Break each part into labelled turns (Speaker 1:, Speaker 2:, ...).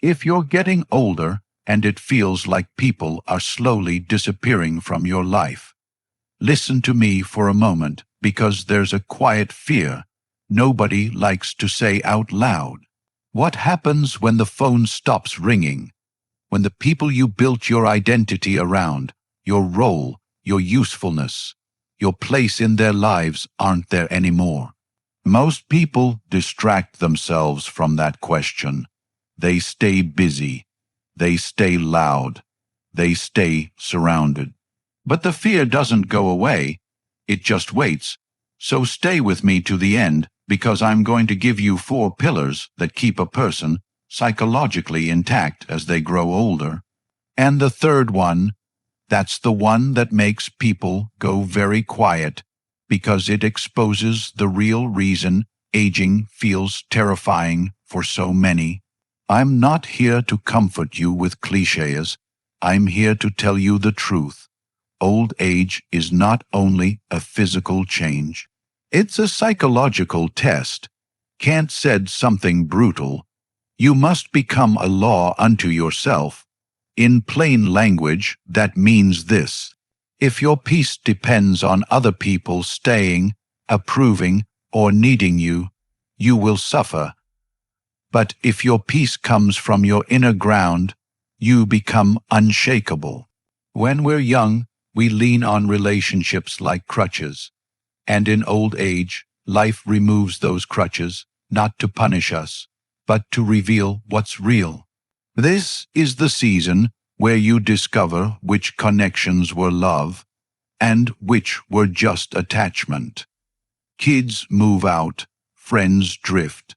Speaker 1: If you're getting older and it feels like people are slowly disappearing from your life, listen to me for a moment, because there's a quiet fear nobody likes to say out loud. What happens when the phone stops ringing? When the people you built your identity around, your role, your usefulness, your place in their lives aren't there anymore? Most people distract themselves from that question. They stay busy. They stay loud. They stay surrounded. But the fear doesn't go away. It just waits. So stay with me to the end, because I'm going to give you 4 pillars that keep a person psychologically intact as they grow older. And the third one, that's the one that makes people go very quiet, because it exposes the real reason aging feels terrifying for so many. I'm not here to comfort you with cliches. I'm here to tell you the truth. Old age is not only a physical change. It's a psychological test. Kant said something brutal. You must become a law unto yourself. In plain language, that means this: if your peace depends on other people staying, approving, or needing you, you will suffer. But if your peace comes from your inner ground, you become unshakable. When we're young, we lean on relationships like crutches. And in old age, life removes those crutches, not to punish us, but to reveal what's real. This is the season where you discover which connections were love and which were just attachment. Kids move out, friends drift.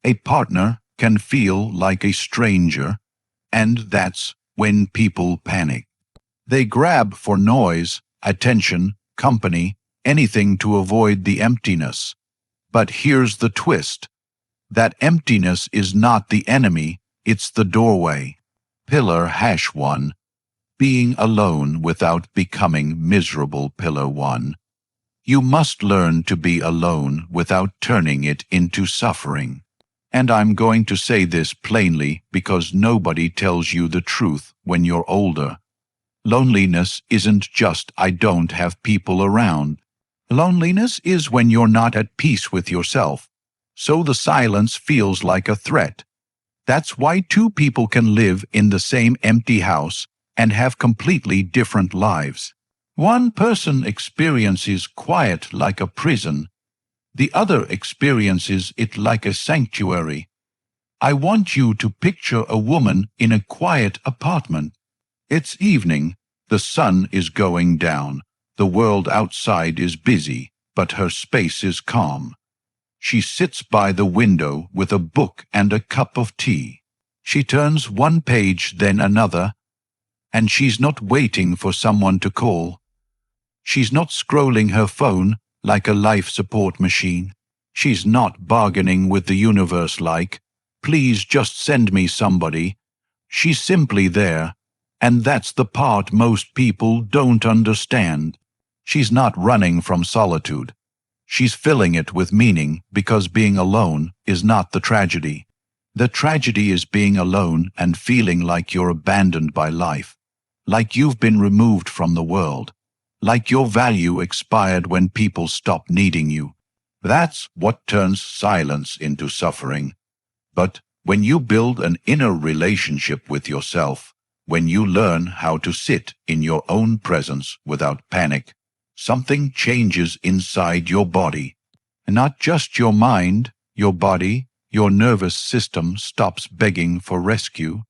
Speaker 1: A partner can feel like a stranger, and that's when people panic. They grab for noise, attention, company, anything to avoid the emptiness. But here's the twist. That emptiness is not the enemy, it's the doorway. Pillar #1. Being alone without becoming miserable. Pillar 1. You must learn to be alone without turning it into suffering. And I'm going to say this plainly because nobody tells you the truth when you're older. Loneliness isn't just I don't have people around. Loneliness is when you're not at peace with yourself, so the silence feels like a threat. That's why 2 people can live in the same empty house and have completely different lives. One person experiences quiet like a prison. The other experiences it like a sanctuary. I want you to picture a woman in a quiet apartment. It's evening, the sun is going down, the world outside is busy, but her space is calm. She sits by the window with a book and a cup of tea. She turns one page, then another, and she's not waiting for someone to call. She's not scrolling her phone like a life support machine. She's not bargaining with the universe like, please just send me somebody. She's simply there, and that's the part most people don't understand. She's not running from solitude. She's filling it with meaning, because being alone is not the tragedy. The tragedy is being alone and feeling like you're abandoned by life, like you've been removed from the world, like your value expired when people stop needing you. That's what turns silence into suffering. But when you build an inner relationship with yourself, when you learn how to sit in your own presence without panic, something changes inside your body. Not just your mind, your body, your nervous system stops begging for rescue.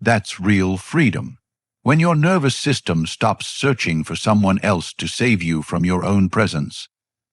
Speaker 1: That's real freedom. When your nervous system stops searching for someone else to save you from your own presence.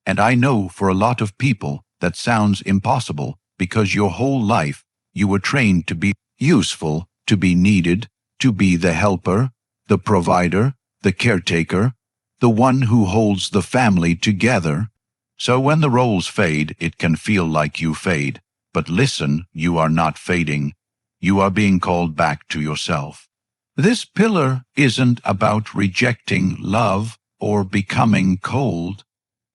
Speaker 1: And I know for a lot of people that sounds impossible, because your whole life you were trained to be useful, to be needed, to be the helper, the provider, the caretaker, the one who holds the family together. So when the roles fade, it can feel like you fade. But listen, you are not fading. You are being called back to yourself. This pillar isn't about rejecting love or becoming cold.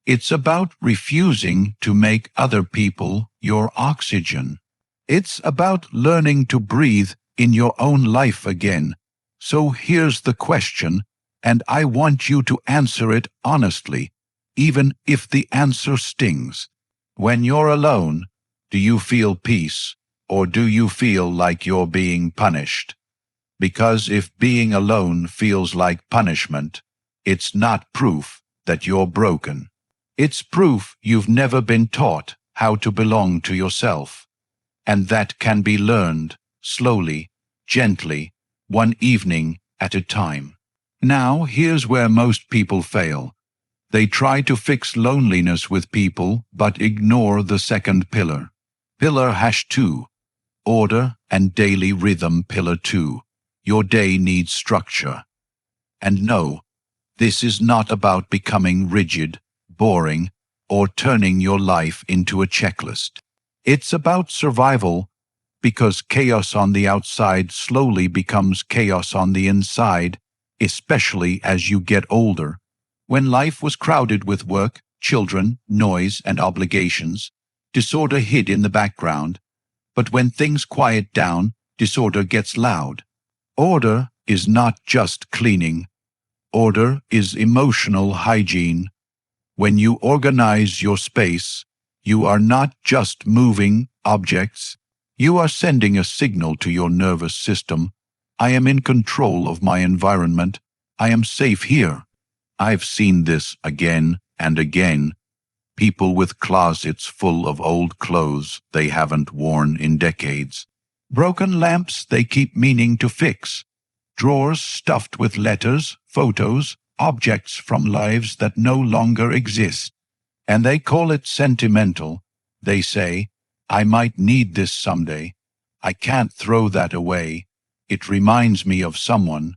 Speaker 1: It's about refusing to make other people your oxygen. It's about learning to breathe in your own life again. So here's the question, and I want you to answer it honestly, even if the answer stings. When you're alone, do you feel peace, or do you feel like you're being punished? Because if being alone feels like punishment, it's not proof that you're broken. It's proof you've never been taught how to belong to yourself. And that can be learned, slowly, gently, one evening at a time. Now, here's where most people fail. They try to fix loneliness with people, but ignore the second pillar. Pillar #2. Order and daily rhythm. Pillar 2. Your day needs structure. And no, this is not about becoming rigid, boring, or turning your life into a checklist. It's about survival, because chaos on the outside slowly becomes chaos on the inside, especially as you get older. When life was crowded with work, children, noise, and obligations, disorder hid in the background. But when things quiet down, disorder gets loud. Order is not just cleaning. Order is emotional hygiene. When you organize your space, you are not just moving objects. You are sending a signal to your nervous system. I am in control of my environment. I am safe here. I've seen this again and again. People with closets full of old clothes they haven't worn in decades. Broken lamps they keep meaning to fix. Drawers stuffed with letters, photos, objects from lives that no longer exist. And they call it sentimental. They say, I might need this someday. I can't throw that away. It reminds me of someone.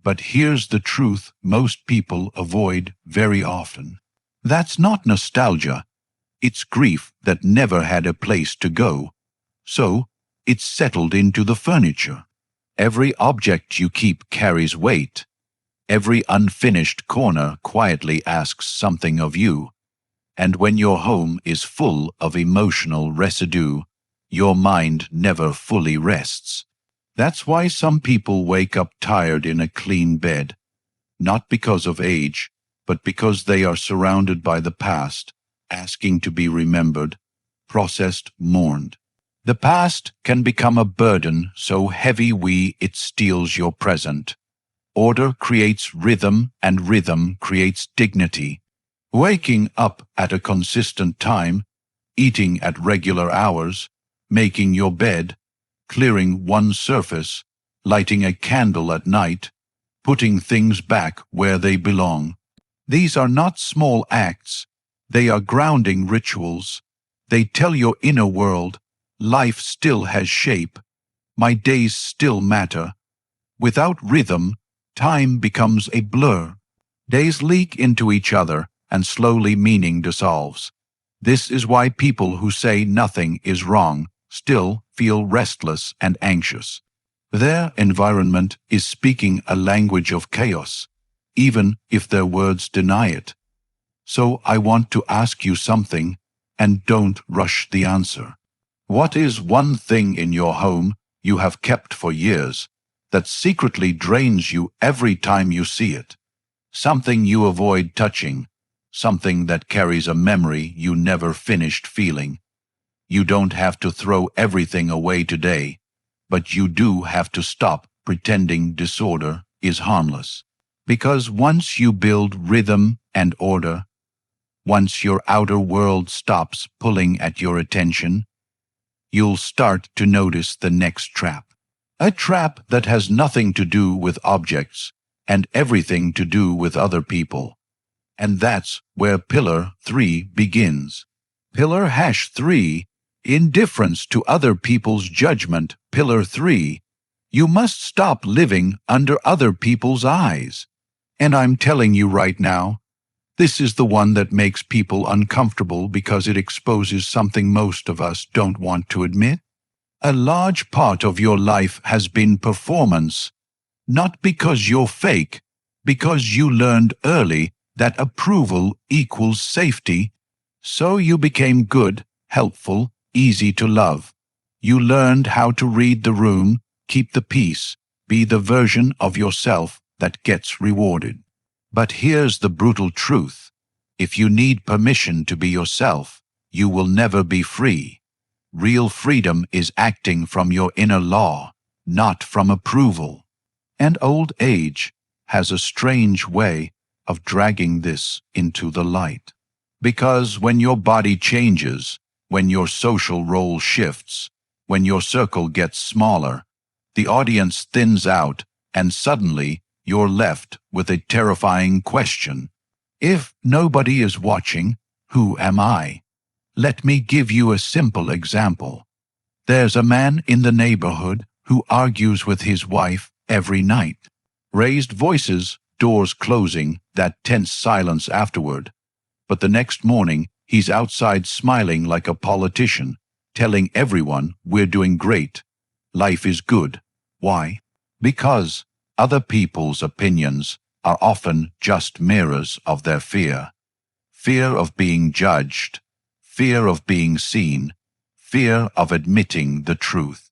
Speaker 1: But here's the truth most people avoid very often. That's not nostalgia. It's grief that never had a place to go. So, it's settled into the furniture. Every object you keep carries weight. Every unfinished corner quietly asks something of you. And when your home is full of emotional residue, your mind never fully rests. That's why some people wake up tired in a clean bed. Not because of age, but because they are surrounded by the past, asking to be remembered, processed, mourned. The past can become a burden so heavy it steals your present. Order creates rhythm, and rhythm creates dignity. Waking up at a consistent time, eating at regular hours, making your bed, clearing one surface, lighting a candle at night, putting things back where they belong. These are not small acts. They are grounding rituals. They tell your inner world, life still has shape. My days still matter. Without rhythm, time becomes a blur. Days leak into each other, and slowly meaning dissolves. This is why people who say nothing is wrong still feel restless and anxious. Their environment is speaking a language of chaos, even if their words deny it. So I want to ask you something, and don't rush the answer. What is one thing in your home you have kept for years that secretly drains you every time you see it? Something you avoid touching, something that carries a memory you never finished feeling. You don't have to throw everything away today, but you do have to stop pretending disorder is harmless. Because once you build rhythm and order, once your outer world stops pulling at your attention, you'll start to notice the next trap. A trap that has nothing to do with objects and everything to do with other people. And that's where Pillar 3 begins. Pillar #3, indifference to other people's judgment. Pillar 3, you must stop living under other people's eyes. And I'm telling you right now, this is the one that makes people uncomfortable because it exposes something most of us don't want to admit. A large part of your life has been performance, not because you're fake, because you learned early that approval equals safety, so you became good, helpful, easy to love. You learned how to read the room, keep the peace, be the version of yourself that gets rewarded. But here's the brutal truth. If you need permission to be yourself, you will never be free. Real freedom is acting from your inner law, not from approval. And old age has a strange way of dragging this into the light. Because when your body changes, when your social role shifts, when your circle gets smaller, the audience thins out, and suddenly you're left with a terrifying question. If nobody is watching, who am I? Let me give you a simple example. There's a man in the neighborhood who argues with his wife every night. Raised voices, doors closing, that tense silence afterward. But the next morning, he's outside smiling like a politician, telling everyone we're doing great. Life is good. Why? Because other people's opinions are often just mirrors of their fear. Fear of being judged, fear of being seen, fear of admitting the truth.